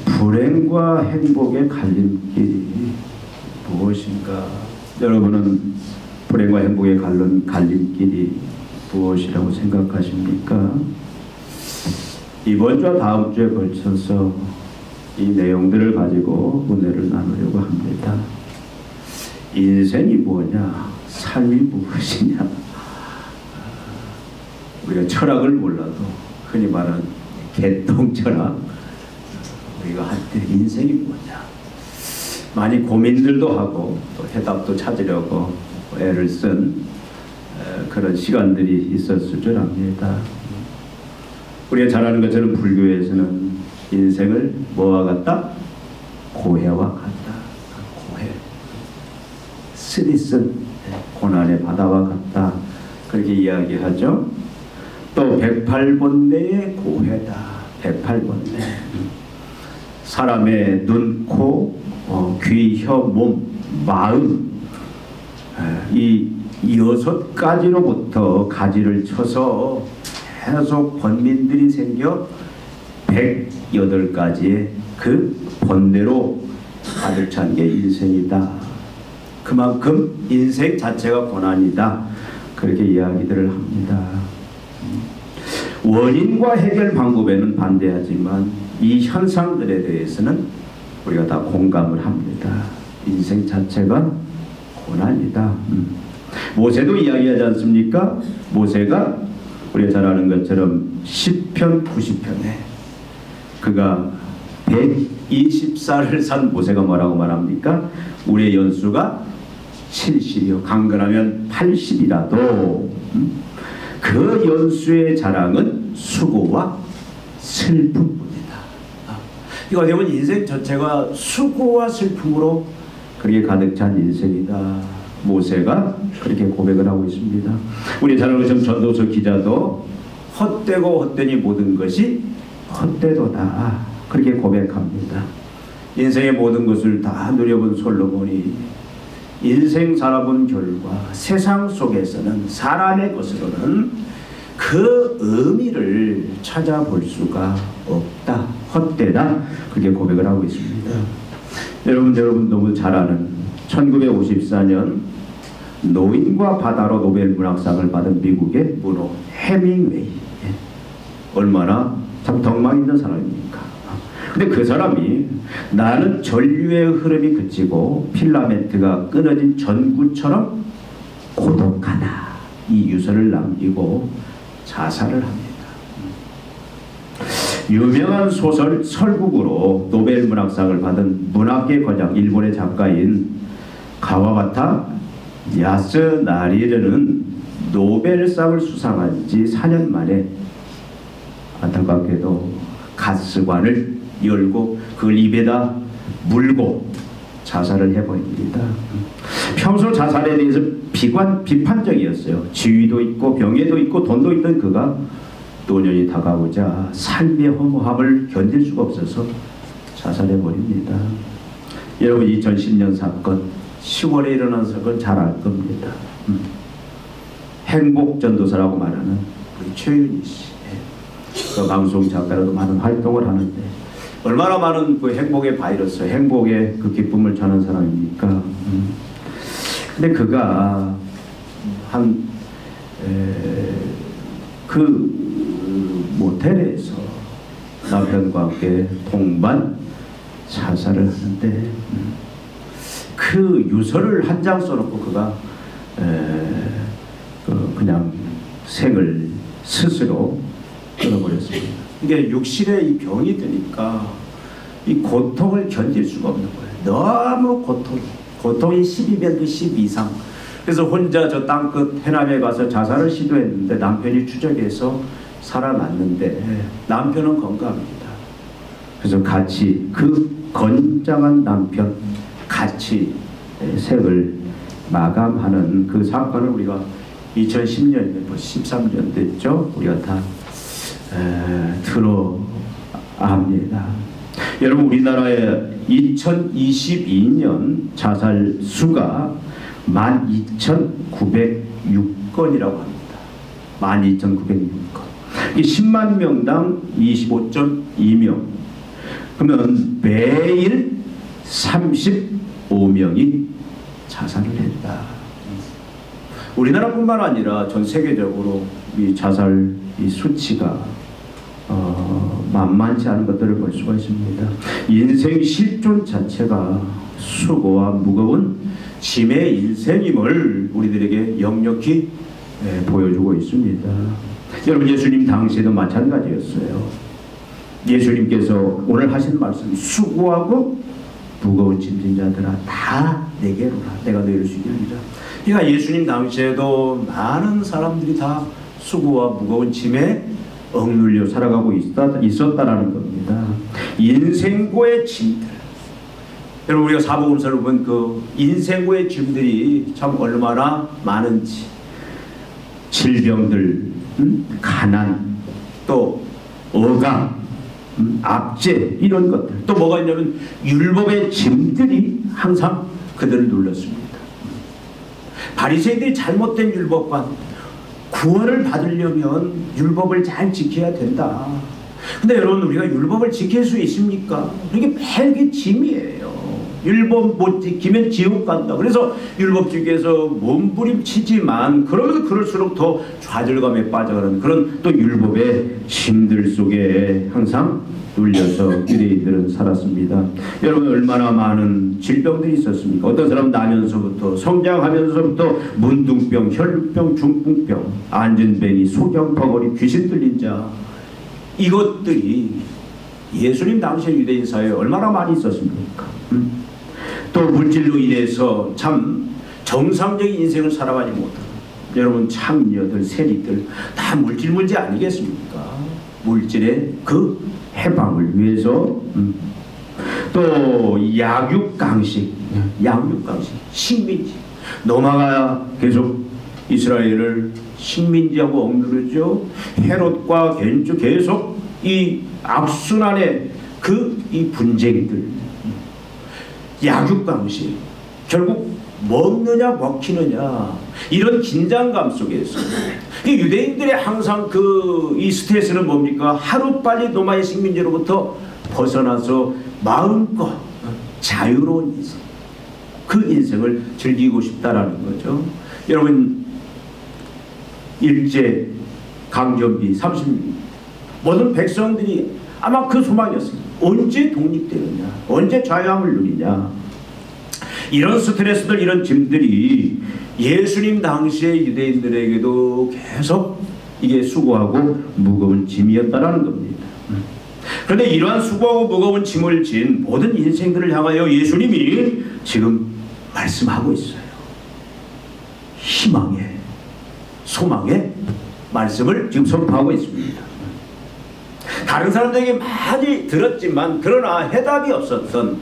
불행과 행복의 갈림길이 무엇인가? 여러분은 불행과 행복의 갈림길이 무엇이라고 생각하십니까? 이번 주와 다음 주에 걸쳐서 이 내용들을 가지고 은혜를 나누려고 합니다. 인생이 뭐냐? 삶이 무엇이냐? 우리가 철학을 몰라도 흔히 말하는 개똥철학, 우리가 할 때 인생이 뭐냐? 많이 고민들도 하고 또 해답도 찾으려고 애를 쓴 그런 시간들이 있었을 줄 압니다. 우리가 잘 아는 것처럼 불교에서는 인생을 뭐와 같다? 고해와 같다. 고해. 쓰디쓴 고난의 바다와 같다. 그렇게 이야기하죠. 또 108번뇌의 고해다. 108번뇌. 사람의 눈, 코, 귀, 혀, 몸, 마음, 이 6가지로부터 가지를 쳐서 계속 번민들이 생겨 108가지의 그 번뇌로 가득 찬 게 인생이다. 그만큼 인생 자체가 고난이다. 그렇게 이야기들을 합니다. 원인과 해결 방법에는 반대하지만 이 현상들에 대해서는 우리가 다 공감을 합니다. 인생 자체가 고난이다. 모세도 이야기하지 않습니까? 모세가 우리가 잘 아는 것처럼 10편 90편에 그가 120살을 산 모세가 뭐라고 말합니까? 우리의 연수가 70이요 강건하면 80이라도 그 연수의 자랑은 수고와 슬픔뿐이다. 이거 어떻게 보면 인생 전체가 수고와 슬픔으로 그렇게 가득 찬 인생이다. 모세가 그렇게 고백을 하고 있습니다. 우리 잘 아는 것처럼 전도서 기자도 헛되고 헛되니 모든 것이 헛되도다. 그렇게 고백합니다. 인생의 모든 것을 다 누려본 솔로몬이 인생 살아본 결과 세상 속에서는 사람의 것으로는 그 의미를 찾아볼 수가 없다. 헛되다. 그렇게 고백을 하고 있습니다. 여러분 너무 잘 아는 1954년 노인과 바다로 노벨 문학상을 받은 미국의 문호 해밍웨이. 얼마나 참 덕망 있는 사람입니까? 근데 그 사람이 나는 전류의 흐름이 그치고 필라멘트가 끊어진 전구처럼 고독하다. 이 유서를 남기고 자살을 합니다. 유명한 소설 설국으로 노벨 문학상을 받은 문학계 거장 일본의 작가인 가와바타 야스나리르는 노벨상을 수상한 지 4년 만에 안타깝게도 가스관을 열고 그걸 입에다 물고 자살을 해버립니다. 평소 자살에 대해서 비판적이었어요. 지위도 있고 병에도 있고 돈도 있던 그가 노년이 다가오자 삶의 허무함을 견딜 수가 없어서 자살해버립니다. 여러분 2010년 사건 10월에 일어난 사건 잘 알 겁니다. 행복전도사라고 말하는 우리 최윤희 씨. 그 방송 작가로도 많은 활동을 하는데 얼마나 많은 그 행복의 바이러스, 행복의 그 기쁨을 전한 사람입니까? 근데 그가 그 모텔에서 남편과 함께 동반 자살을 하는데 그 유서를 한 장 써놓고 그가 그냥 생을 스스로 끊어버렸습니다. 이게 육신의 이 병이 드니까 이 고통을 견딜 수가 없는 거예요. 너무 고통이 10이면 10 이상. 그래서 혼자 저 땅끝 해남에 가서 자살을 시도했는데 남편이 추적해서 살아났는데 남편은 건강합니다. 그래서 같이 그 건장한 남편 같이 생을 마감하는 그 사건을 우리가 2010년, 13년 됐죠. 우리가 다 들어압니다. 여러분 우리나라의 2022년 자살 수가 12,906건이라고 합니다. 12,906건. 10만 명당 25.2명. 그러면 매일 35명이 자살을 했다. 우리나라뿐만 아니라 전 세계적으로 이 자살 이 수치가 만만치 않은 것들을 볼 수가 있습니다. 인생 실존 자체가 수고와 무거운 짐의 인생임을 우리들에게 역력히 보여주고 있습니다. 여러분, 예수님 당시에도 마찬가지였어요. 예수님께서 오늘 하신 말씀, 수고하고 무거운 짐진 자들아 다 내게로라, 내가 너희를 쉬게 하리라. 그러니까 예수님 당시에도 많은 사람들이 다 수고와 무거운 짐에 억눌려 살아가고 있었다라는 겁니다. 인생고의 짐들. 여러분, 우리가 사복음서를 보면 그 인생고의 짐들이 참 얼마나 많은지. 질병들, 가난, 또 억압, 압제, 이런 것들. 또 뭐가 있냐면 율법의 짐들이 항상 그들을 눌렀습니다. 바리새인들이 잘못된 율법관, 구원을 받으려면 율법을 잘 지켜야 된다. 근데 여러분, 우리가 율법을 지킬 수 있습니까? 이게 매일 짐이에요. 율법 못 지키면 지옥 간다. 그래서 율법주의에서 몸부림치지만 그러면서 그럴수록 더 좌절감에 빠져가는 그런 또 율법의 짐들 속에 항상 눌려서 유대인들은 살았습니다. 여러분, 얼마나 많은 질병들이 있었습니까? 어떤 사람은 나면서부터, 성장하면서부터 문둥병, 혈루병, 중풍병, 안전뱅이, 소경, 버거리, 귀신 들린 자, 이것들이 예수님 당시 유대인 사회에 얼마나 많이 있었습니까? 또 물질로 인해서 참 정상적인 인생을 살아가지 못하는, 여러분, 창녀들, 세리들 다 물질 문제 아니겠습니까? 물질의 그 해방을 위해서 또 약육강식, 식민지, 노마가 계속 이스라엘을 식민지하고 억누르죠. 헤롯과 계속 이 악순환의 이 분쟁들, 약육강식, 결국 먹느냐 먹히느냐, 이런 긴장감 속에서 유대인들의 항상 이 스트레스는 뭡니까? 하루빨리 노마의 식민지로부터 벗어나서 마음껏 자유로운 인생, 그 인생을 즐기고 싶다라는 거죠. 여러분, 일제 강점기 30년, 모든 백성들이 아마 그 소망이었습니다. 언제 독립되느냐, 언제 자유함을 누리냐. 이런 스트레스들, 이런 짐들이 예수님 당시의 유대인들에게도 계속 이게 수고하고 무거운 짐이었다라는 겁니다. 그런데 이러한 수고하고 무거운 짐을 진 모든 인생들을 향하여 예수님이 지금 말씀하고 있어요. 희망의, 소망의 말씀을 지금 선포하고 있습니다. 다른 사람들에게 많이 들었지만 그러나 해답이 없었던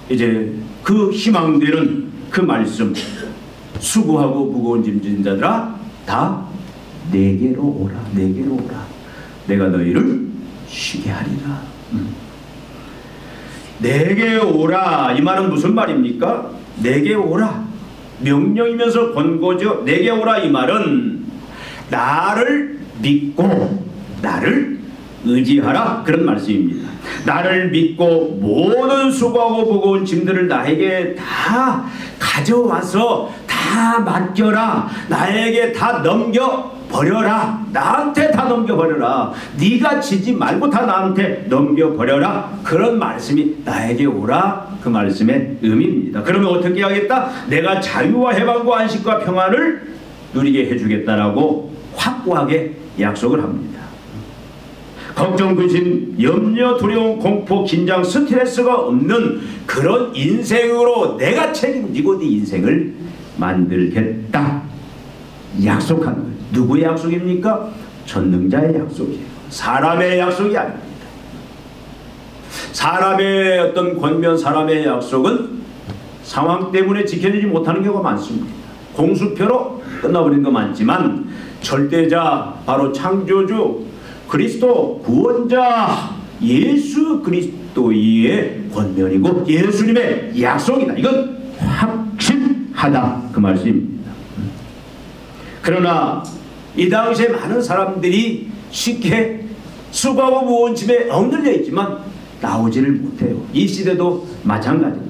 이제 그 희망되는 그 말씀, 수고하고 무거운 짐진 자들아 다 내게로 오라, 내게로 오라, 내가 너희를 쉬게 하리라. 내게 오라, 이 말은 무슨 말입니까? 내게 오라, 명령이면서 권고죠. 내게 오라, 이 말은 나를 믿고 나를 의지하라, 그런 말씀입니다. 나를 믿고 모든 수고하고 무거운 짐들을 나에게 다 가져와서 다 맡겨라, 나에게 다 넘겨버려라, 나한테 다 넘겨버려라, 네가 지지 말고 다 나한테 넘겨버려라, 그런 말씀이 나에게 오라, 그 말씀의 의미입니다. 그러면 어떻게 하겠다? 내가 자유와 해방과 안식과 평안을 누리게 해주겠다라고 확고하게 약속을 합니다. 걱정, 근심, 염려, 두려움, 공포, 긴장, 스트레스가 없는 그런 인생으로 내가 책임지고 네 인생을 만들겠다 약속한 거예요. 누구의 약속입니까? 전능자의 약속이에요. 사람의 약속이 아닙니다. 사람의 어떤 권면, 사람의 약속은 상황 때문에 지켜지지 못하는 경우가 많습니다. 공수표로 끝나버리는 거 많지만 절대자, 바로 창조주 그리스도 구원자 예수 그리스도의 권면이고 예수님의 약속이다. 이건 확신하다, 그 말씀입니다. 그러나 이 당시에 많은 사람들이 쉽게 수고하고 무거운 짐에 억눌려 있지만 나오지를 못해요. 이 시대도 마찬가지입니다.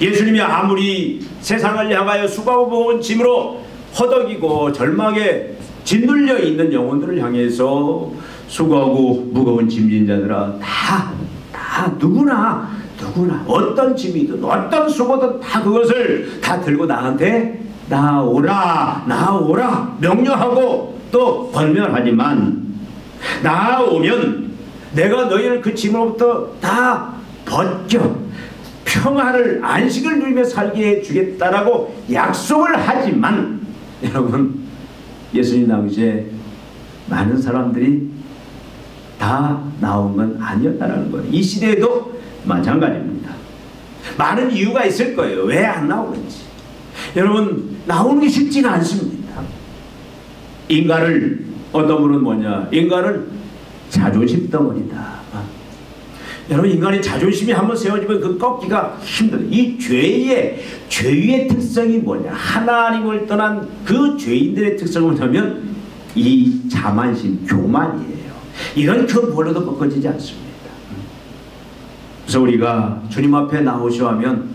예수님이 아무리 세상을 향하여 수고하고 무거운 짐으로 허덕이고 절망에 짓눌려 있는 영혼들을 향해서 수고하고 무거운 짐진 자들아, 다 누구나 어떤 짐이든 어떤 수고든 다 그것을 다 들고 나한테 나오라 명령하고 또 권면하지만, 나오면 내가 너희를 그 짐으로부터 다 벗겨 평화를, 안식을 누리며 살게 해주겠다라고 약속을 하지만, 여러분, 예수님 당시에 많은 사람들이 다 나온 건 아니었다는 거예요. 이 시대에도 마찬가지입니다. 많은 이유가 있을 거예요. 왜 안 나오는지. 여러분, 나오는 게 쉽지가 않습니다. 인간을, 어떤 분은 뭐냐, 인간은 자존심 덩어리다. 여러분, 인간의 자존심이 한번 세워지면 그 꺾기가 힘들어요. 이 죄의 특성이 뭐냐, 하나님을 떠난 그 죄인들의 특성을 보면 이 자만심, 교만이에요. 이건 그 뭘로도 꺾어지지 않습니다. 그래서 우리가 주님 앞에 나오시오 하면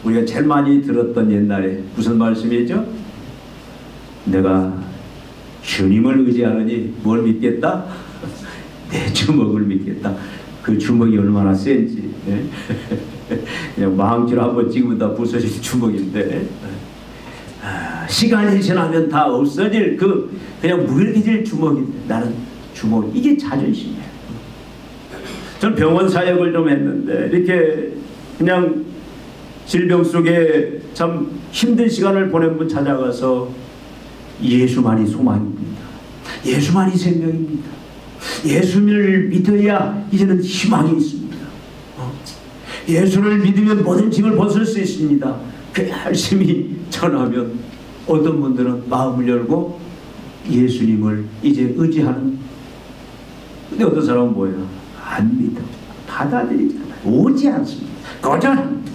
우리가 제일 많이 들었던 옛날에 무슨 말씀이죠? 내가 주님을 의지하느니 뭘 믿겠다? 내 주먹을 믿겠다. 그 주먹이 얼마나 센지. 그냥 망치로 한번 찍으면 다 부서질 주먹인데, 시간이 지나면 다 없어질 그냥 무력해질 주먹인데, 나는 주먹, 이게 자존심이에요. 전 병원 사역을 좀 했는데 이렇게 그냥 질병 속에 참 힘든 시간을 보낸 분 찾아가서 예수만이 소망입니다. 예수만이 생명입니다. 예수를 믿어야 이제는 희망이 있습니다. 예수를 믿으면 모든 짐을 벗을 수 있습니다. 그 열심히 전하면 어떤 분들은 마음을 열고 예수님을 이제 의지하는, 근데 어떤 사람은 뭐예요? 안 믿어. 받아들이잖아요. 오지 않습니다. 거절합니다.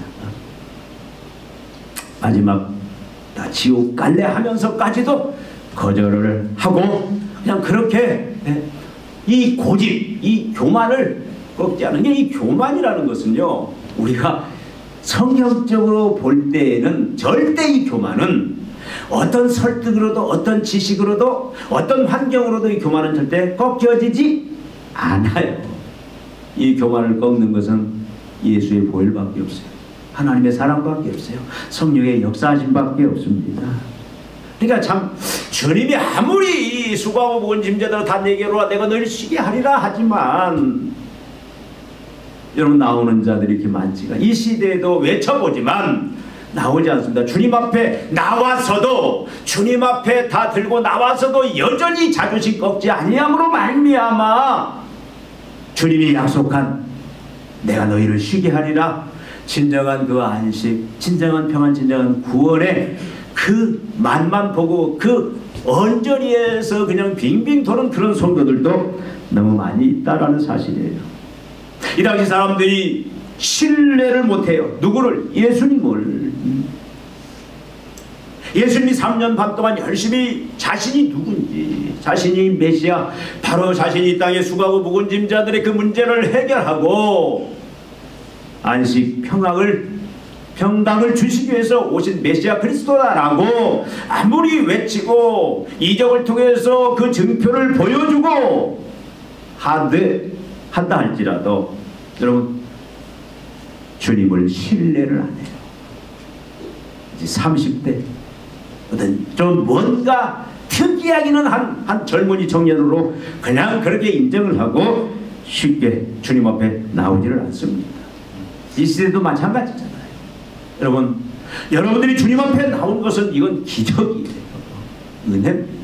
마지막 나 지옥 갈래 하면서까지도 거절을 하고 그냥 그렇게 이 고집, 이 교만을 꺾지 않은 게, 이 교만이라는 것은요, 우리가 성경적으로 볼 때에는 절대 이 교만은 어떤 설득으로도 어떤 지식으로도 어떤 환경으로도 이 교만은 절대 꺾여지지 않아요. 이 교만을 꺾는 것은 예수의 보혈밖에 없어요. 하나님의 사랑밖에 없어요. 성령의 역사하심밖에 없습니다. 그러니까 참 주님이 아무리 수고하고 무거운 짐자들아 다 내게로 와 내가 너희를 쉬게 하리라 하지만, 여러분, 나오는 자들이 이렇게 많지가, 이 시대에도 외쳐보지만 나오지 않습니다. 주님 앞에 나와서도, 주님 앞에 다 들고 나와서도 여전히 자존심 꺾지 아니함으로 말미암아 주님이 약속한 내가 너희를 쉬게 하리라, 진정한 그 안식, 진정한 평안, 진정한 구원의 그 맛만 보고 그 언저리에서 그냥 빙빙 도는 그런 성도들도 너무 많이 있다라는 사실이에요. 이 당시 사람들이 신뢰를 못해요. 누구를? 예수님을. 예수님이 3년 반 동안 열심히 자신이 누군지, 자신이 메시아, 바로 자신이 이 땅에 수고하고 무거운 짐자들의 그 문제를 해결하고 안식, 평강을 주시기 위해서 오신 메시아 그리스도다라고 아무리 외치고 이적을 통해서 그 증표를 보여주고 한다 할지라도, 여러분, 주님을 신뢰를 안 해요. 이제 30대 어떤 좀 뭔가 특이하기는 한 젊은이 청년으로 그냥 그렇게 인정을 하고 쉽게 주님 앞에 나오지를 않습니다. 이 시대도 마찬가지잖아요. 여러분, 여러분들이 주님 앞에 나온 것은 이건 기적이에요. 은혜입니다.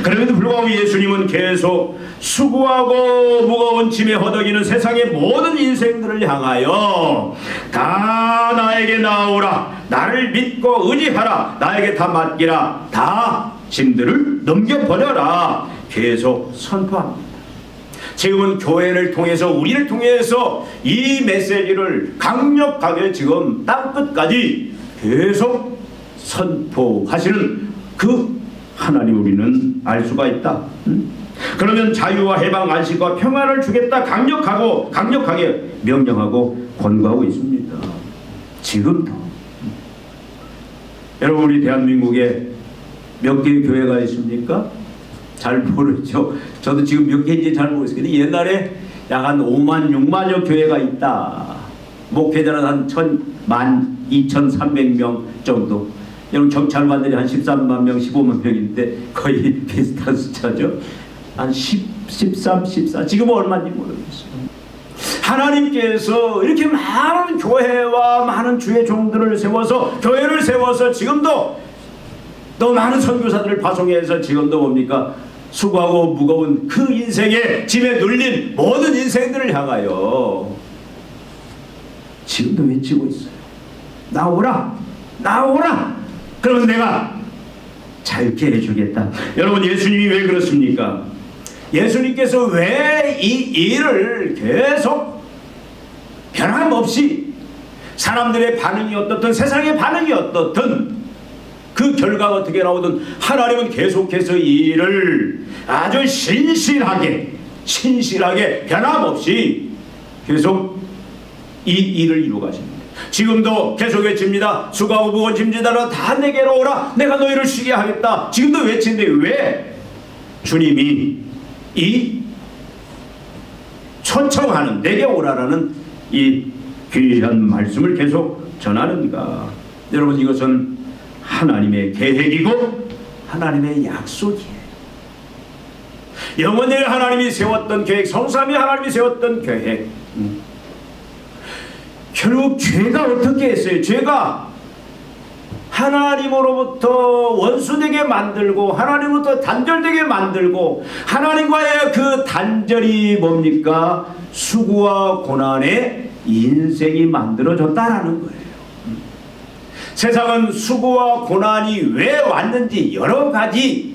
그럼에도 불구하고 예수님은 계속 수고하고 무거운 짐에 허덕이는 세상의 모든 인생들을 향하여 다 나에게 나오라, 나를 믿고 의지하라, 나에게 다 맡기라, 다 짐들을 넘겨버려라 계속 선포합니다. 지금은 교회를 통해서, 우리를 통해서 이 메시지를 강력하게 지금 땅끝까지 계속 선포하시는 그 하나님 우리는 알 수가 있다. 그러면 자유와 해방, 안식과 평안을 주겠다 강력하게 명령하고 권고하고 있습니다. 지금도. 여러분, 우리 대한민국에 몇 개의 교회가 있습니까? 잘 모르죠. 저도 지금 몇 개인지 잘 모르겠어요. 근데 옛날에 약 한 5만, 6만여 교회가 있다. 목회자는 한 12,300명 정도. 여러분, 경찰관들이 한 13만 명, 15만 명인데 거의 비슷한 숫자죠. 한 13, 14. 지금은 얼마인지 모르겠어요. 하나님께서 이렇게 많은 교회와 많은 주의 종들을 세워서, 교회를 세워서 지금도 또 많은 선교사들을 파송해서 지금도 뭡니까? 수고하고 무거운 그 인생의 짐에 눌린 모든 인생들을 향하여 지금도 외치고 있어요. 나오라! 나오라! 그러면 내가 자유케 해주겠다. 여러분, 예수님이 왜 그렇습니까? 예수님께서 왜 이 일을 계속 변함없이 사람들의 반응이 어떻든 세상의 반응이 어떻든 그 결과가 어떻게 나오든 하나님은 계속해서 이 일을 아주 신실하게 변함없이 계속 이 일을 이루어 가십니다. 지금도 계속 외칩니다. 수고하고 무거운 짐지다라 다 내게로 오라. 내가 너희를 쉬게 하겠다. 지금도 외치는데 왜 주님이 이 초청하는 내게 오라라는 이 귀한 말씀을 계속 전하는가? 여러분, 이것은 하나님의 계획이고 하나님의 약속이에요. 영원히 하나님이 세웠던 계획, 성삼위 하나님이 세웠던 계획. 결국 죄가 어떻게 했어요? 죄가 하나님으로부터 원수되게 만들고 하나님으로부터 단절되게 만들고, 하나님과의 그 단절이 뭡니까? 수고와 고난의 인생이 만들어졌다라는 거예요. 세상은 수고와 고난이 왜 왔는지 여러 가지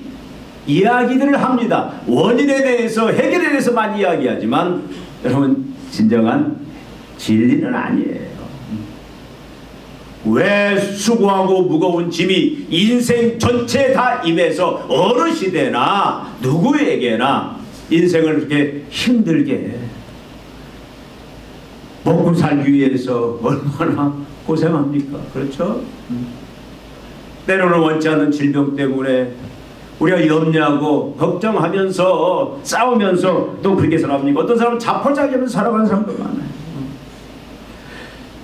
이야기들을 합니다. 원인에 대해서, 해결에 대해서만 이야기하지만 여러분, 진정한 진리는 아니에요. 왜 수고하고 무거운 짐이 인생 전체에 다 임해서 어느 시대나 누구에게나 인생을 그렇게 힘들게 해. 먹고 살기 위해서 얼마나 고생합니까? 그렇죠? 때로는 원치 않는 질병 때문에 우리가 염려하고 걱정하면서 싸우면서 또 그렇게 살아갑니까? 어떤 사람은 자포자기하면서 살아가는 사람도 많아요.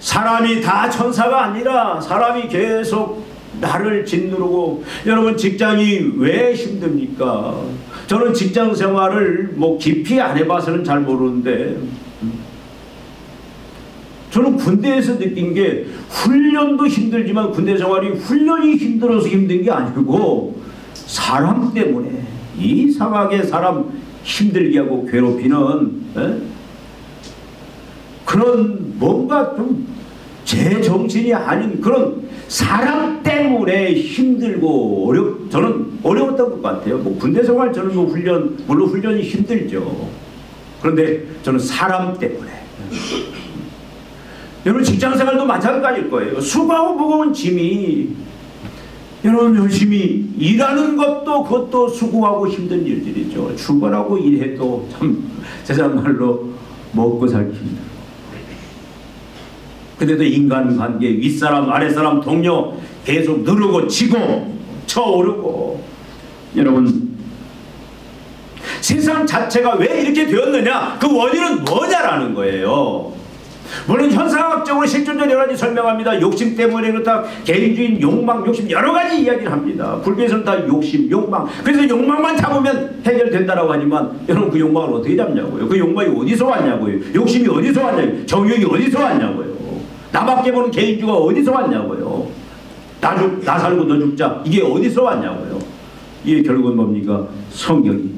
사람이 다 천사가 아니라 사람이 계속 나를 짓누르고. 여러분, 직장이 왜 힘듭니까? 저는 직장 생활을 뭐 깊이 안 해봐서는 잘 모르는데, 저는 군대에서 느낀 게 훈련도 힘들지만 군대 생활이 훈련이 힘들어서 힘든 게 아니고 사람 때문에 이상하게 사람 힘들게 하고 괴롭히는 그런 뭔가 좀 제 정신이 아닌 그런 사람 때문에 힘들고 저는 어려웠던 것 같아요. 뭐 군대 생활, 저는 뭐 물론 훈련이 힘들죠. 그런데 저는 사람 때문에. 여러분, 직장 생활도 마찬가지일 거예요. 수고하고 무거운 짐이, 여러분, 열심히 일하는 것도 그것도 수고하고 힘든 일들이죠. 출근하고 일해도 참 세상 말로 먹고 살기 힘들어요. 근데도 인간관계, 윗사람 아랫사람 동료 계속 누르고 치고 쳐오르고. 여러분, 세상 자체가 왜 이렇게 되었느냐, 그 원인은 뭐냐라는 거예요. 물론 현상학적으로 실존적으로 여러 가지 설명합니다. 욕심 때문에 그렇다, 개인주의, 욕망, 욕심, 여러 가지 이야기를 합니다. 불교에서는 다 욕심, 욕망. 그래서 욕망만 잡으면 해결된다라고 하지만, 여러분, 그 욕망을 어떻게 잡냐고요? 그 욕망이 어디서 왔냐고요? 욕심이 어디서 왔냐고요? 정욕이 어디서 왔냐고요? 나밖에 모르는 개인주의가 어디서 왔냐고요? 나 살고 너 죽자, 이게 어디서 왔냐고요? 이게 결국은 뭡니까? 성경이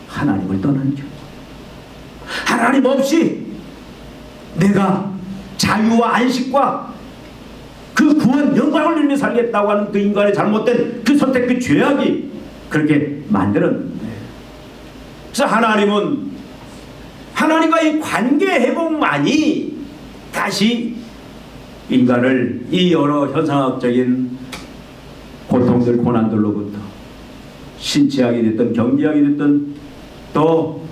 하나님을 떠나는 겨. 하나님 없이 내가 자유와 안식과 그 구원 영광을 누리며 살겠다고 하는 그 인간의 잘못된 그 선택, 그 죄악이 그렇게 만들었는데, 그래서 하나님은 하나님과의 관계 회복만이 다시 인간을 이 여러 현상학적인 고통들, 고난들로부터 신체학이 됐든 경제학이 됐든 또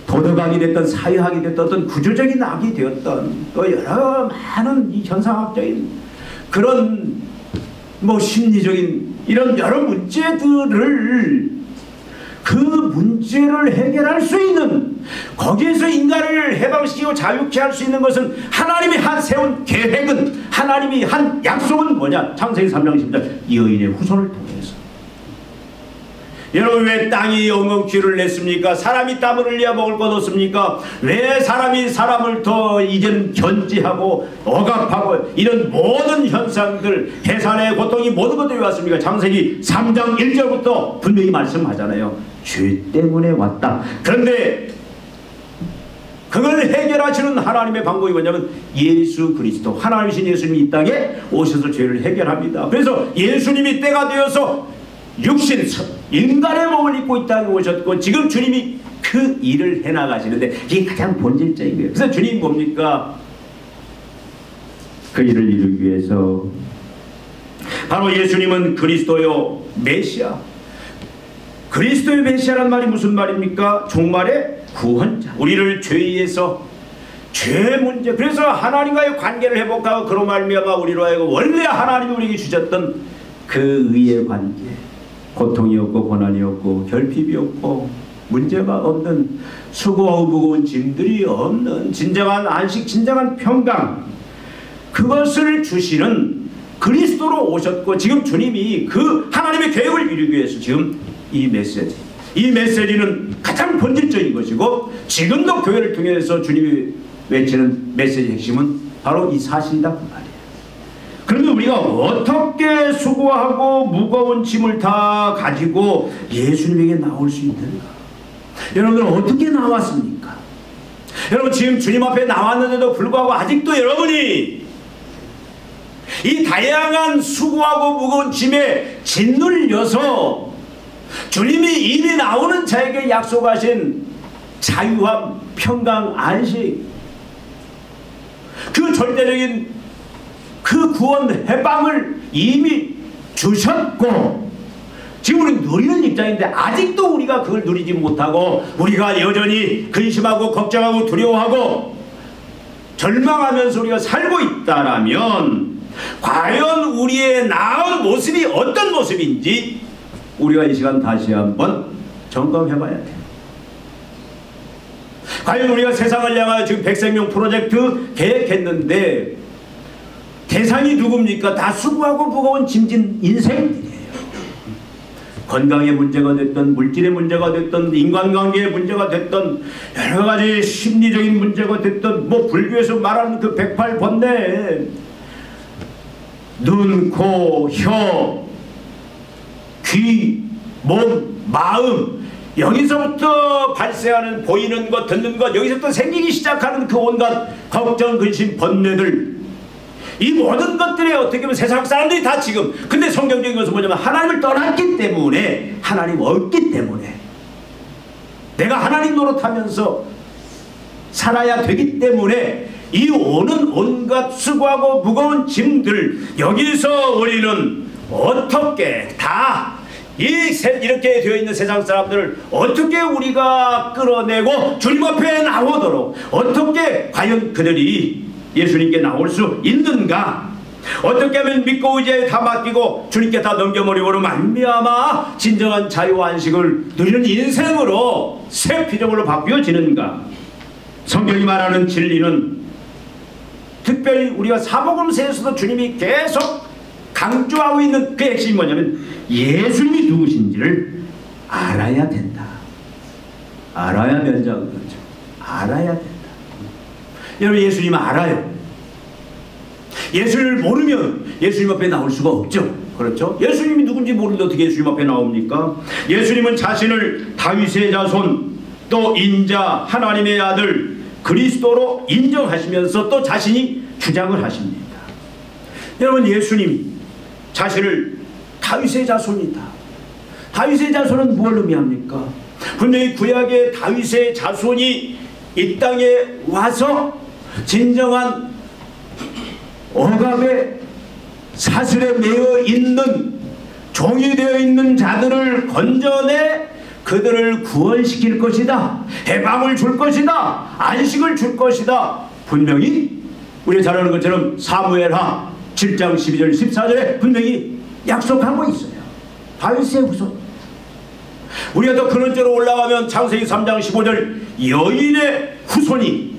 도덕학이 됐든 사회학이 됐든 어떤 구조적인 학이 되었던 또 여러 많은 이 현상학적인 그런 뭐 심리적인 이런 여러 문제들을 그 문제를 해결할 수 있는 거기에서 인간을 해방시키고 자유케 할 수 있는 것은 하나님이 한 세운 계획은 하나님이 한 약속은 뭐냐? 창세기 3장 10절 여인의 후손을 통해서. 여러분 왜 땅이 엉겅퀴를 냈습니까? 사람이 땀을 흘려야 먹을 것 없습니까? 왜 사람이 사람을 더 이제는 견지하고 억압하고 이런 모든 현상들 해산의 고통이 모든 것들이 왔습니까? 창세기 3장 1절부터 분명히 말씀하잖아요. 죄 때문에 왔다. 그런데 그걸 해결하시는 하나님의 방법이 뭐냐면 예수 그리스도 하나님이신 예수님이 이 땅에 오셔서 죄를 해결합니다. 그래서 예수님이 때가 되어서 육신 인간의 몸을 입고 이 땅에 오셨고 지금 주님이 그 일을 해나가시는데 이게 가장 본질적인 거예요. 그래서 주님이 뭡니까? 그 일을 이루기 위해서 바로 예수님은 그리스도요 메시아. 그리스도의 메시아란 말이 무슨 말입니까? 종말의 구원자. 우리를 죄에서 죄 문제 그래서 하나님과의 관계를 회복하고 그로 말미암아 우리로 하여금 원래 하나님이 우리에게 주셨던 그 의의 관계 고통이 없고 고난이 없고 결핍이 없고 문제가 없는 수고하고 무거운 짐들이 없는 진정한 안식 진정한 평강 그것을 주시는 그리스도로 오셨고 지금 주님이 그 하나님의 계획을 이루기 위해서 지금 이 메시지는 가장 본질적인 것이고 지금도 교회를 통해서 주님이 외치는 메시지의 핵심은 바로 이 사실이다 그 말이에요. 그런데 우리가 어떻게 수고하고 무거운 짐을 다 가지고 예수님에게 나올 수 있는가? 여러분들은 어떻게 나왔습니까? 여러분 지금 주님 앞에 나왔는데도 불구하고 아직도 여러분이 이 다양한 수고하고 무거운 짐에 짓눌려서 주님이 이미 나오는 자에게 약속하신 자유함, 평강, 안식 그 절대적인 그 구원 해방을 이미 주셨고 지금 우리는 누리는 입장인데 아직도 우리가 그걸 누리지 못하고 우리가 여전히 근심하고 걱정하고 두려워하고 절망하면서 우리가 살고 있다라면 과연 우리의 나은 모습이 어떤 모습인지 우리가 이 시간 다시 한번 점검해 봐야 돼요. 과연 우리가 세상을 향하여 지금 100생명 프로젝트 계획했는데 대상이 누굽니까? 다 수고하고 무거운 짐진 인생들이에요. 건강의 문제가 됐던 물질의 문제가 됐던 인간관계의 문제가 됐던 여러가지 심리적인 문제가 됐던 뭐 불교에서 말하는 그 108번뇌 눈, 코, 혀, 귀, 몸, 마음 여기서부터 발생하는 보이는 것 듣는 것 여기서부터 생기기 시작하는 그 온갖 걱정 근심 번뇌들 이 모든 것들에 어떻게 보면 세상 사람들이 다 지금 근데 성경적인 것은 뭐냐면 하나님을 떠났기 때문에 하나님 없기 때문에 내가 하나님 노릇하면서 살아야 되기 때문에 이 오는 온갖 수고하고 무거운 짐들 여기서 우리는 어떻게 다 이렇게 되어 있는 세상 사람들을 어떻게 우리가 끌어내고 주님 앞에 나오도록 어떻게 과연 그들이 예수님께 나올 수 있는가? 어떻게 하면 믿고 의지에 다 맡기고 주님께 다 넘겨버리고로 말미암아 진정한 자유와 안식을 누리는 인생으로 새 피조물로 바뀌어지는가? 성경이 말하는 진리는 특별히 우리가 사복음서에서도 주님이 계속 강조하고 있는 그 핵심이 뭐냐면 예수님이 누구신지를 알아야 된다. 알아야 면장은 거죠. 알아야 된다. 여러분 예수님 알아요. 예수를 모르면 예수님 앞에 나올 수가 없죠. 그렇죠? 예수님이 누군지 모르는데 어떻게 예수님 앞에 나옵니까? 예수님은 자신을 다윗의 자손 또 인자 하나님의 아들 그리스도로 인정하시면서 또 자신이 주장을 하십니다. 여러분 예수님 자신을 다윗의 자손이다. 다윗의 자손은 뭘 의미합니까? 분명히 구약의 다윗의 자손이 이 땅에 와서 진정한 억압의 사슬에 매여 있는 종이 되어 있는 자들을 건져내 그들을 구원시킬 것이다. 해방을 줄 것이다. 안식을 줄 것이다. 분명히 우리가 잘 아는 것처럼 사무엘하 7장 12절 14절에 분명히 약속하고 있어요. 다윗의 후손. 우리가 더 근원적으로 올라가면 창세기 3장 15절 여인의 후손이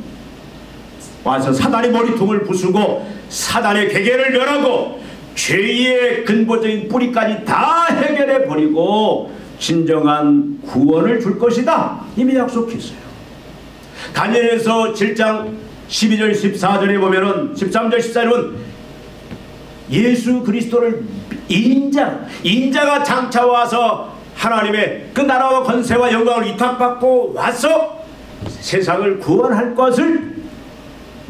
와서 사단의 머리통을 부수고 사단의 계계를 멸하고 죄의 근본적인 뿌리까지 다 해결해 버리고 진정한 구원을 줄 것이다. 이미 약속했어요. 다니엘서 7장 12절 14절에 보면은 13절 14절에 보면 예수 그리스도를 인자가 장차 와서 하나님의 그 나라와 권세와 영광을 위탁받고 와서 세상을 구원할 것을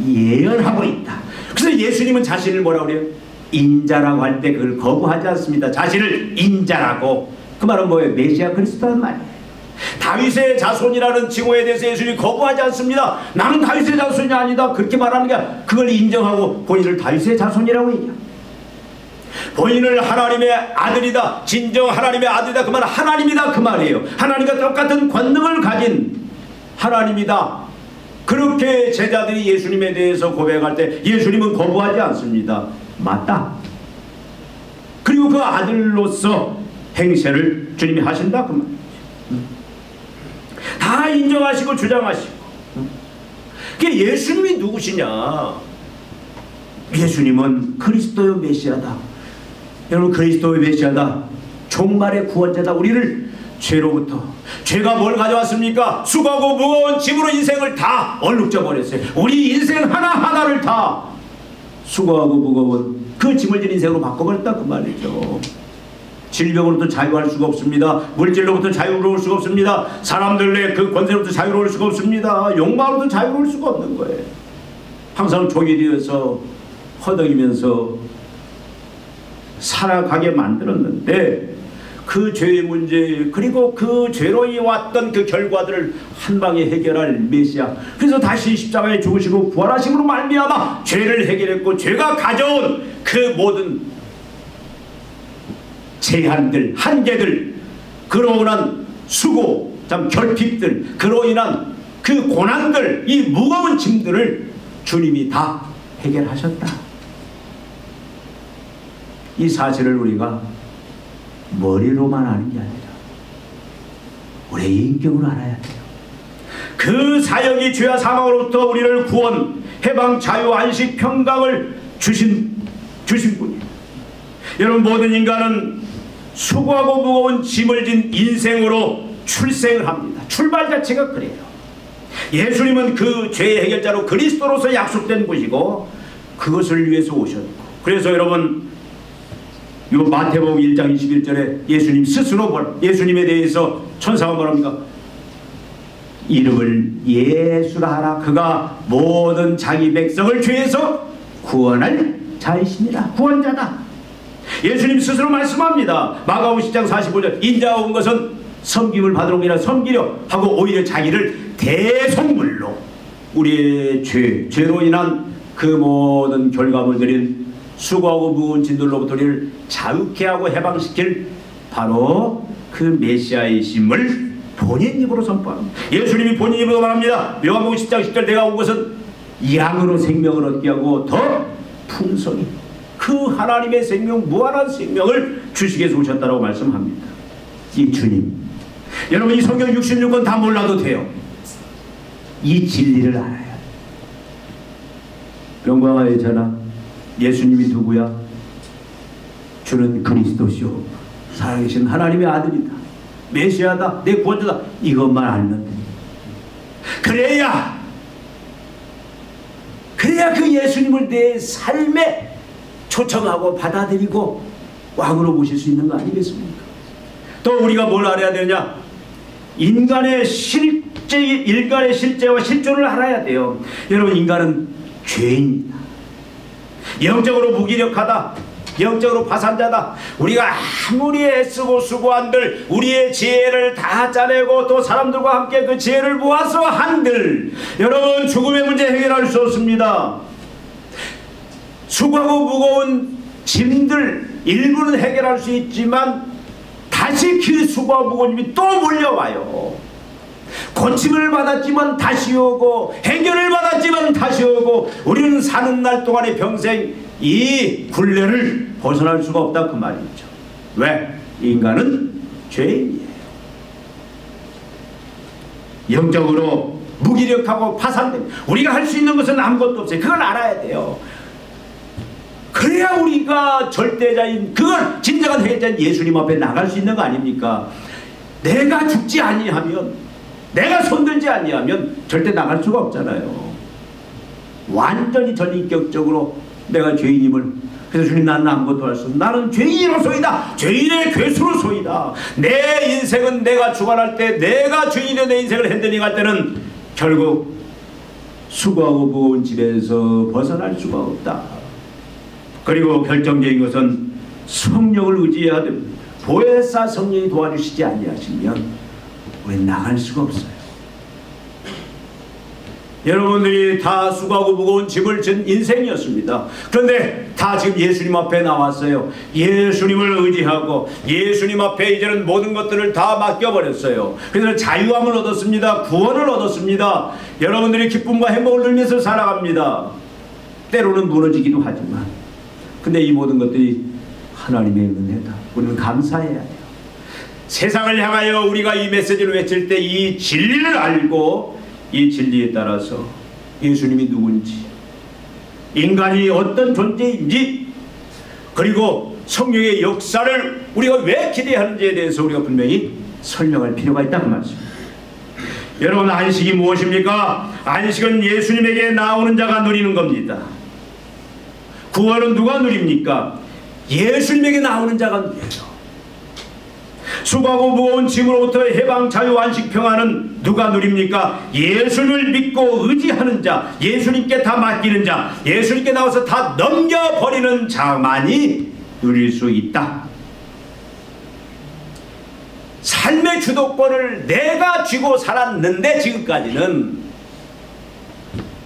예언하고 있다. 그래서 예수님은 자신을 뭐라고 그래요? 인자라고 할 때 그걸 거부하지 않습니다. 자신을 인자라고. 그 말은 뭐예요? 메시아 그리스도란 말이에요. 다윗의 자손이라는 칭호에 대해서 예수님이 거부하지 않습니다. 나는 다윗의 자손이 아니다. 그렇게 말하는 게 그걸 인정하고 본인을 다윗의 자손이라고 얘기합니다. 본인을 하나님의 아들이다. 진정 하나님의 아들이다. 그 말은 하나님이다. 그 말이에요. 하나님과 똑같은 권능을 가진 하나님이다. 그렇게 제자들이 예수님에 대해서 고백할 때 예수님은 거부하지 않습니다. 맞다. 그리고 그 아들로서 행세를 주님이 하신다. 그 말이죠. 다 인정하시고 주장하시고. 그게 예수님이 누구시냐? 예수님은 그리스도의 메시아다. 여러분, 그리스도의 메시아다. 종말의 구원자다. 우리를 죄로부터, 죄가 뭘 가져왔습니까? 수고하고 무거운 짐으로 인생을 다 얼룩져 버렸어요. 우리 인생 하나하나를 다 수고하고 무거운 그 짐을 진 인생으로 바꿔버렸다. 그 말이죠. 질병으로부터 자유할 수가 없습니다. 물질로부터 자유로울 수가 없습니다. 사람들의 그 권세로부터 자유로울 수가 없습니다. 욕망으로부터 자유로울 수가 없는 거예요. 항상 종이 되어서 허덕이면서 살아가게 만들었는데 그 죄의 문제, 그리고 그 죄로 왔던 그 결과들을 한 방에 해결할 메시아. 그래서 다시 십자가에 죽으시고 부활하심으로 말미암아 죄를 해결했고, 죄가 가져온 그 모든 제한들, 한계들, 그로 인한 수고, 결핍들, 그로 인한 그 고난들, 이 무거운 짐들을 주님이 다 해결하셨다. 이 사실을 우리가 머리로만 아는 게 아니라 우리의 인격으로 알아야 돼요. 그 사역이 죄와 사망으로부터 우리를 구원, 해방, 자유, 안식, 평강을 주신 분이에요. 여러분, 모든 인간은 수고하고 무거운 짐을 진 인생으로 출생을 합니다. 출발 자체가 그래요. 예수님은 그 죄의 해결자로 그리스도로서 약속된 분이고 그것을 위해서 오셨고, 그래서 여러분, 이 마태복음 1장 21절에 예수님 스스로 예수님에 대해서 천사가 뭐랍니까? 이름을 예수라 하라. 그가 모든 자기 백성을 죄에서 구원할 자이시니라. 구원자다. 예수님 스스로 말씀합니다. 마가복음 10장 45절 인자가 온 것은 섬김을 받으러 온 게 아니라 섬기려 하고 오히려 자기를 대속물로 우리의 죄로 인한 그 모든 결과물들인 수고하고 무거운 짐들로부터 우리를 자유케 하고 해방시킬 바로 그 메시아이심을 본인 입으로 선포합니다. 예수님이 본인 입으로 말합니다. 요한복음 10장 10절 내가 온 것은 양으로 생명을 얻게 하고 더 풍성히 그 하나님의 생명, 무한한 생명을 주시기 위해서 오셨다고 말씀합니다. 이 주님, 여러분, 이 성경 66권 다 몰라도 돼요. 이 진리를 알아야 돼요. 영광하여 전하, 예수님이 누구야? 주는 그리스도시오, 살아계신 하나님의 아들이다, 메시아다, 내 구원자다. 이것만 알면 돼. 그래야 그 예수님을 내 삶에 초청하고 받아들이고 왕으로 모실 수 있는 거 아니겠습니까? 또 우리가 뭘 알아야 되냐? 인간의 실제와 실존을 알아야 돼요. 여러분, 인간은 죄인이다. 영적으로 무기력하다. 영적으로 파산자다. 우리가 아무리 애쓰고 수고한들, 우리의 지혜를 다 짜내고 또 사람들과 함께 그 지혜를 모아서 한들, 여러분, 죽음의 문제 해결할 수 없습니다. 수고하고 무거운 짐들, 일부는 해결할 수 있지만 다시 길수고와 무거움이 또 몰려와요. 고침을 받았지만 다시 오고 해결을 받았지만 다시 오고 우리는 사는 날 동안에 평생 이 굴레를 벗어날 수가 없다 그 말이죠. 왜? 인간은 죄인이에요. 영적으로 무기력하고 파산됩니다. 우리가 할 수 있는 것은 아무것도 없어요. 그걸 알아야 돼요. 그래야 우리가 절대자인 그걸 진정한 회자인 예수님 앞에 나갈 수 있는 거 아닙니까? 내가 죽지 아니하면 내가 손들지 아니하면 절대 나갈 수가 없잖아요. 완전히 전인격적으로 내가 죄인임을, 그래서 주님 나는 아무것도 할 수 없어. 나는 죄인으로소이다. 죄인의 괴수로소이다. 내 인생은 내가 주관할 때, 내가 주인의 내 인생을 핸들링할 때는 결국 수고하고 무거운 집에서 벗어날 수가 없다. 그리고 결정적인 것은 성령을 의지해야 됩니다. 보혜사 성령이 도와주시지 아니하시면 우리는 나갈 수가 없어요. 여러분들이 다 수고하고 무거운 짐을 진 인생이었습니다. 그런데 다 지금 예수님 앞에 나왔어요. 예수님을 의지하고 예수님 앞에 이제는 모든 것들을 다 맡겨버렸어요. 그래서 자유함을 얻었습니다. 구원을 얻었습니다. 여러분들이 기쁨과 행복을 누리면서 살아갑니다. 때로는 무너지기도 하지만 근데 이 모든 것들이 하나님의 은혜다. 우리는 감사해야 해요. 세상을 향하여 우리가 이 메시지를 외칠 때 이 진리를 알고 이 진리에 따라서 예수님이 누군지, 인간이 어떤 존재인지, 그리고 성령의 역사를 우리가 왜 기대하는지에 대해서 우리가 분명히 설명할 필요가 있다는 말씀입니다. 여러분, 안식이 무엇입니까? 안식은 예수님에게 나오는 자가 누리는 겁니다. 구원은 누가 누립니까? 예수님에게 나오는 자가 누려요. 수고하고 무거운 짐으로부터의 해방, 자유, 안식, 평안은 누가 누립니까? 예수님을 믿고 의지하는 자, 예수님께 다 맡기는 자, 예수님께 나와서 다 넘겨버리는 자만이 누릴 수 있다. 삶의 주도권을 내가 쥐고 살았는데 지금까지는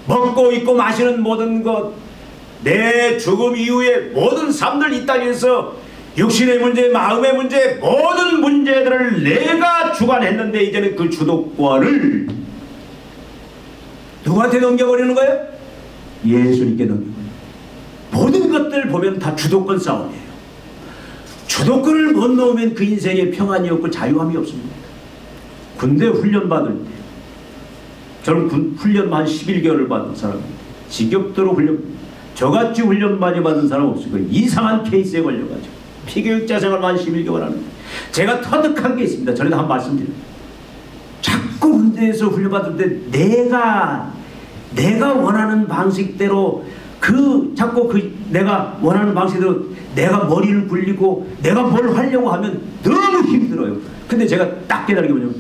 먹고 입고 마시는 모든 것, 내 죽음 이후의 모든 삶들 이 땅에서 육신의 문제, 마음의 문제, 모든 문제들을 내가 주관했는데 이제는 그 주도권을 누구한테 넘겨버리는 거예요? 예수님께 넘겨버리는 거예요. 모든 것들 보면 다 주도권 싸움이에요. 주도권을 못 놓으면 그 인생에 평안이 없고 자유함이 없습니다. 군대 훈련 받을 때 저는 훈련만 11개월을 받은 사람입니다. 지겹도록 훈련, 저같이 훈련 많이 받은 사람 없을 거예요. 이상한 케이스에 걸려가지고 피교육자 생활만 11개월 하는데 제가 터득한 게 있습니다. 전에도 한 말씀드려요. 자꾸 군대에서 훈련받을 때 내가 원하는 방식대로 자꾸 내가 원하는 방식대로 내가 머리를 굴리고 내가 뭘 하려고 하면 너무 힘들어요. 근데 제가 딱 깨달은 게 뭐냐면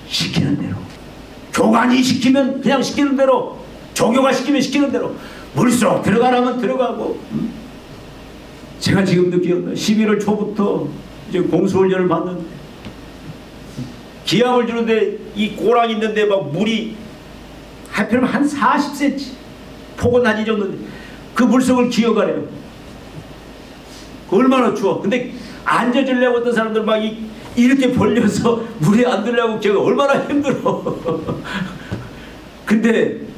시키는 대로, 교관이 시키면 그냥 시키는 대로, 조교가 시키면 시키는 대로, 물속 들어가라면 들어가고. 제가 지금도 기억나요. 11월 초부터 이제 공수훈련을 받는데 기압을 주는데 이 고랑 있는데 막 물이 하필이면 한 40cm 폭은 한 이 정도인데 그 물속을 기어가래요. 얼마나 추워. 근데 앉아주려고 어떤 사람들 막 이렇게 벌려서 물에 안 들려고 기어가. 얼마나 힘들어. 근데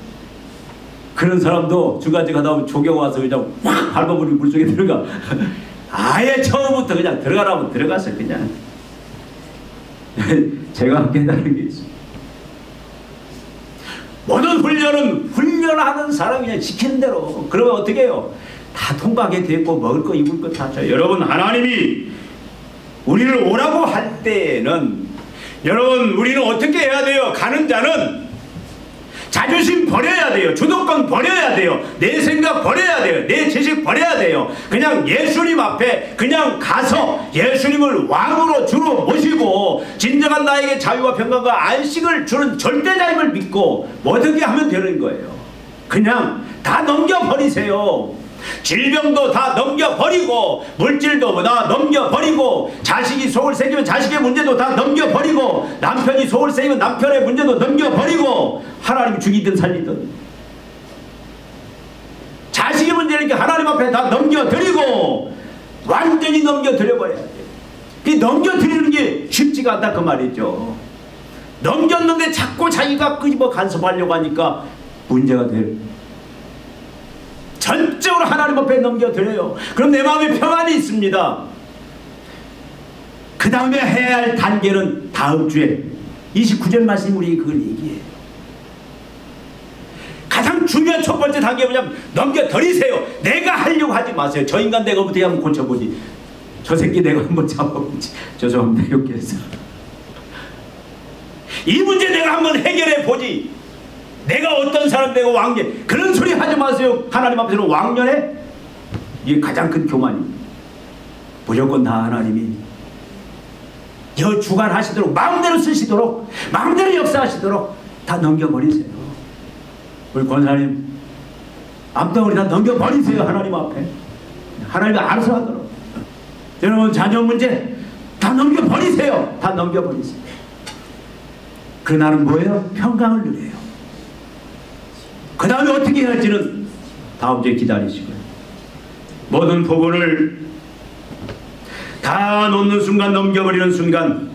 그런 사람도 중간에 가다 보면 조경 와서 그냥 확 밟아버리고 물속에 들어가. 아예 처음부터 그냥 들어가라면 들어갔어요. 그냥. 제가 깨달은 게 있어요. 모든 훈련은 훈련하는 사람이 그냥 시키는 대로. 그러면 어떻게 해요? 다 통과하게 되고 먹을 거 입을 거 다 줘요. 여러분, 하나님이 우리를 오라고 할 때에는 여러분 우리는 어떻게 해야 돼요? 가는 자는 자존심 버려야 돼요. 주도권 버려야 돼요. 내 생각 버려야 돼요. 내 지식 버려야 돼요. 그냥 예수님 앞에 그냥 가서 예수님을 왕으로 주로 모시고 진정한 나에게 자유와 평강과 안식을 주는 절대자임을 믿고 어떻게 하면 되는 거예요. 그냥 다 넘겨버리세요. 질병도 다 넘겨버리고 물질도 다 넘겨버리고 자식이 속을 새기면 자식의 문제도 다 넘겨버리고 남편이 속을 새기면 남편의 문제도 넘겨버리고 하나님 죽이든 살리든 자식의 문제니까 하나님 앞에 다 넘겨드리고 완전히 넘겨드려버려야 돼요. 그 넘겨드리는 게 쉽지가 않다 그 말이죠. 넘겼는데 자꾸 자기가 끄집어 간섭하려고 하니까 문제가 돼요. 전적으로 하나님 앞에 넘겨드려요. 그럼 내 마음에 평안이 있습니다. 그 다음에 해야 할 단계는 다음 주에 29절 말씀 우리 그걸 얘기해요. 가장 중요한 첫 번째 단계가 뭐냐면 넘겨드리세요. 내가 하려고 하지 마세요. 저 인간 내가 어떻게 한번 고쳐보지. 저 새끼 내가 한번 잡아보지. 죄송합니다. 욕해서. 이 문제 내가 한번 해결해 보지. 내가 어떤 사람 되고 왕년 그런 소리 하지 마세요. 하나님 앞에서는 왕년에 이게 가장 큰 교만입니다. 무조건 다 하나님이 주관하시도록 마음대로 쓰시도록 마음대로 역사하시도록 다 넘겨버리세요. 우리 권사님 암덩어리 다 넘겨버리세요. 하나님 앞에 하나님이 알아서 하도록. 여러분 자녀 문제 다 넘겨버리세요. 다 넘겨버리세요. 그날은 뭐예요? 평강을 누려요. 그 다음에 어떻게 해야 할지는 다음 주에 기다리시고요. 모든 부분을 다 놓는 순간, 넘겨버리는 순간,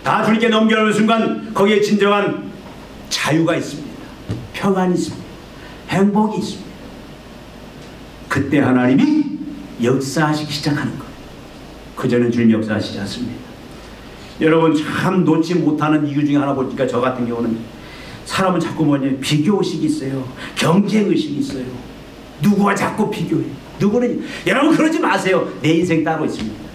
다 주님께 넘겨버리는 순간 거기에 진정한 자유가 있습니다. 평안이 있습니다. 행복이 있습니다. 그때 하나님이 역사하시기 시작하는 거예요. 그전엔 주님 역사하시지 않습니다. 여러분 참 놓지 못하는 이유 중에 하나 보니까 저 같은 경우는 사람은 자꾸 뭐냐 비교의식이 있어요. 경쟁의식이 있어요. 누구와 자꾸 비교해요. 누구는 여러분 그러지 마세요. 내 인생 따로 있습니다.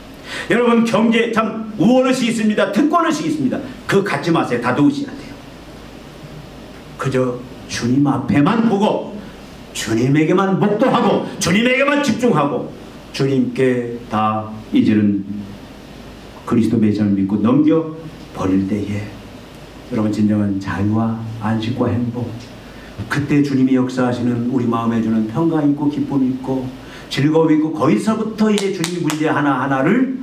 여러분 경제 참 우월의식이 있습니다. 특권의식이 있습니다. 그거 갖지 마세요. 다 놓으셔야 돼요. 그저 주님 앞에만 보고 주님에게만 목도하고 주님에게만 집중하고 주님께 다 이제는 그리스도 메시아를 믿고 넘겨버릴 때에 여러분 진정한 자유와 안식과 행복, 그때 주님이 역사하시는 우리 마음에 주는 평강 있고 기쁨 있고 즐거움 있고 거기서부터 이제 주님이 문제 하나하나를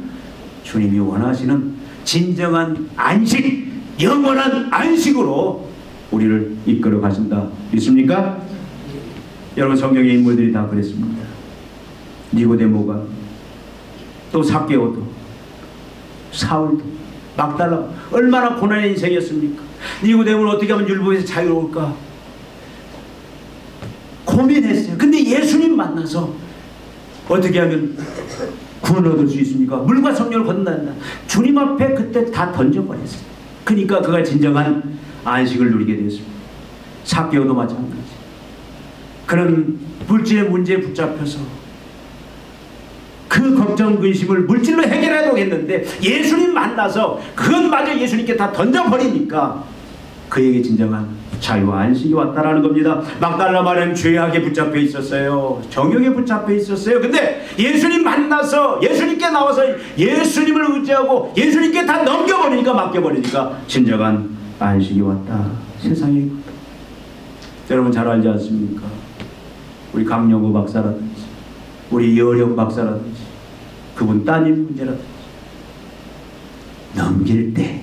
주님이 원하시는 진정한 안식, 영원한 안식으로 우리를 이끌어 가신다. 믿습니까? 여러분 성경의 인물들이 다 그랬습니다. 니고데모가 또 삭개오도 사울도 막달라 얼마나 고난의 인생이었습니까? 니고데모는 어떻게 하면 율법에서 자유로울까 고민했어요. 근데 예수님 만나서 어떻게 하면 구원 얻을 수 있습니까? 물과 성령을 건넌다. 주님 앞에 그때 다 던져버렸어요. 그러니까 그가 진정한 안식을 누리게 되었습니다. 삭개오도 마찬가지. 그런 물질의 문제에 붙잡혀서 그 걱정 근심을 물질로 해결하려고 했는데 예수님 만나서 그것마저 예수님께 다 던져버리니까 그에게 진정한 자유와 안식이 왔다라는 겁니다. 막달라 마리아는 죄악에 붙잡혀 있었어요. 정욕에 붙잡혀 있었어요. 근데 예수님 만나서 예수님께 나와서 예수님을 의지하고 예수님께 다 넘겨버리니까 맡겨버리니까 진정한 안식이 왔다. 세상에 여러분 잘 알지 않습니까? 우리 강영우 박사라든지 우리 여령 박사라든지 그분 따님 문제라든지 넘길 때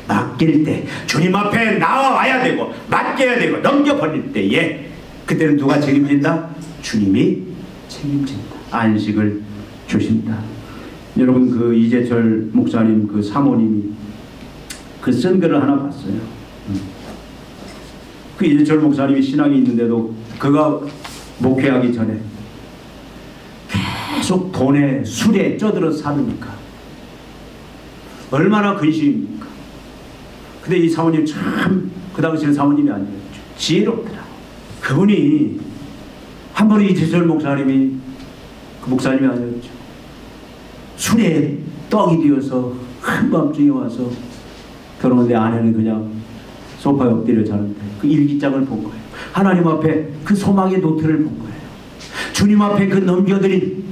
맡길 때 주님 앞에 나와야 되고 맡겨야 되고 넘겨버릴 때에 그때는 누가 책임진다? 주님이 책임진다. 안식을 주신다. 여러분 그 이재철 목사님 그 사모님이 그 쓴 글을 하나 봤어요. 그 이재철 목사님이 신앙이 있는데도 그가 목회하기 전에 계속 돈에 술에 쪄들어 사니까 얼마나 근심입니까? 근데 이 사모님 참 그 당시에는 사모님이 아니었죠. 지혜롭더라. 그분이 한 번에 이재철 목사님이 그 목사님이 아니었죠. 술에 떡이 되어서 한밤중에 와서 결혼했는데 아내는 그냥 소파에 엎드려 자는데 그 일기장을 본 거예요. 하나님 앞에 그 소망의 노트를 본 거예요. 주님 앞에 그 넘겨드린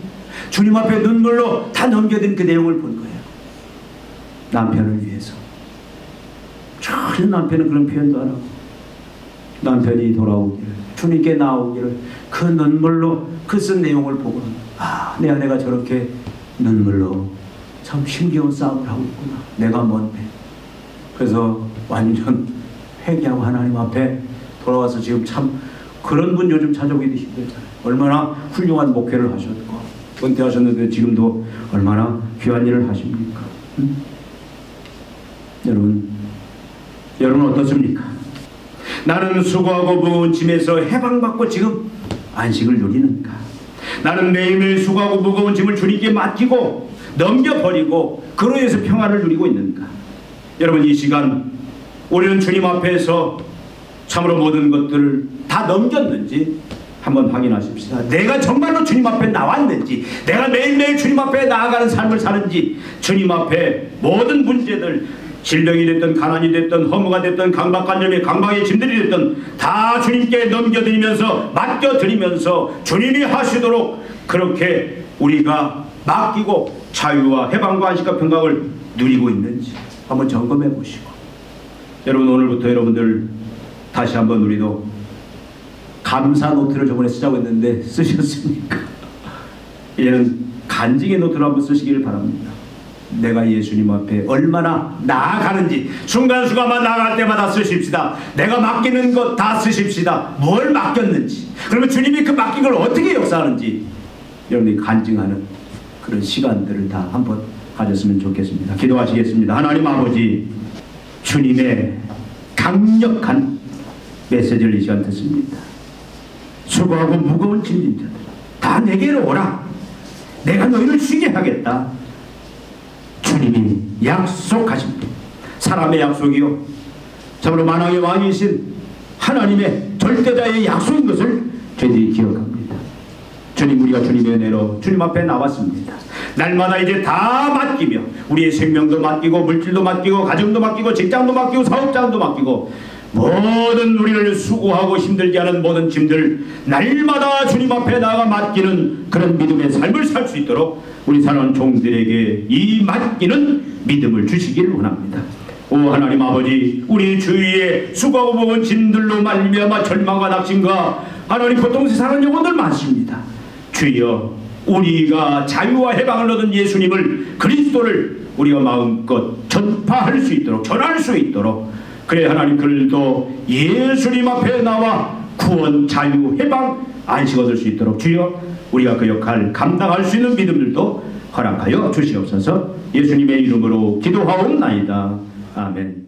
주님 앞에 눈물로 다 넘겨드린 그 내용을 본 거예요. 남편을 위해서. 전혀 남편은 그런 표현도 안 하고 남편이 돌아오기를 주님께 나오기를 그 눈물로 그 쓴 내용을 보고는 아, 내 아내가 저렇게 눈물로 참 힘겨운 싸움을 하고 있구나. 내가 뭔데. 그래서 완전 회개하고 하나님 앞에 돌아와서 지금 참 그런 분 요즘 찾아오기도 힘들잖아요. 얼마나 훌륭한 목회를 하셨고 은퇴하셨는데 지금도 얼마나 귀한 일을 하십니까? 여러분 어떻습니까? 나는 수고하고 무거운 짐에서 해방받고 지금 안식을 누리는가? 나는 매일매일 수고하고 무거운 짐을 주님께 맡기고 넘겨버리고 그로 인해서 평안을 누리고 있는가? 여러분 이 시간 우리는 주님 앞에서 참으로 모든 것들을 다 넘겼는지 한번 확인하십시다. 내가 정말로 주님 앞에 나왔는지, 내가 매일매일 주님 앞에 나아가는 삶을 사는지, 주님 앞에 모든 문제들, 질병이 됐든 가난이 됐든 허무가 됐든 강박관념이 강박의 짐들이 됐든 다 주님께 넘겨드리면서 맡겨드리면서 주님이 하시도록 그렇게 우리가 맡기고 자유와 해방과 안식과 평강을 누리고 있는지 한번 점검해 보시고, 여러분 오늘부터 여러분들 다시 한번 우리도 감사 노트를 저번에 쓰자고 했는데 쓰셨습니까? 이제는 간증의 노트를 한번 쓰시길 바랍니다. 내가 예수님 앞에 얼마나 나아가는지 순간순간만 나아갈 때마다 쓰십시다. 내가 맡기는 것 다 쓰십시다. 뭘 맡겼는지, 그러면 주님이 그 맡긴 걸 어떻게 역사하는지 여러분이 간증하는 그런 시간들을 다 한번 가졌으면 좋겠습니다. 기도하시겠습니다. 하나님 아버지, 주님의 강력한 메시지를 이 시간 듣습니다. 수고하고 무거운 짐진 자들 다 내게로 오라. 내가 너희를 쉬게 하겠다. 주님이 약속하십니다. 사람의 약속이요 참으로 만왕의 왕이신 하나님의 절대자의 약속인 것을 저희들이 기억합니다. 주님, 우리가 주님의 은혜로 주님 앞에 나왔습니다. 날마다 이제 다 맡기며 우리의 생명도 맡기고 물질도 맡기고 가정도 맡기고 직장도 맡기고 사업장도 맡기고 모든 우리를 수고하고 힘들게 하는 모든 짐들 날마다 주님 앞에 나아가 맡기는 그런 믿음의 삶을 살 수 있도록 우리 사랑하는 종들에게 이 맡기는 믿음을 주시기를 원합니다. 오 하나님 아버지, 우리 주위에 수고하고 무거운 짐들로 말미암아 절망과 낙심과 하나님 고통을 사는 영혼들 많습니다. 주여, 우리가 자유와 해방을 얻은 예수님을, 그리스도를 우리가 마음껏 전파할 수 있도록, 전할 수 있도록, 그래 하나님 그들도 예수님 앞에 나와 구원, 자유, 해방, 안식 얻을 수 있도록 주여 우리가 그 역할을 감당할 수 있는 믿음들도 허락하여 주시옵소서. 예수님의 이름으로 기도하옵나이다. 아멘.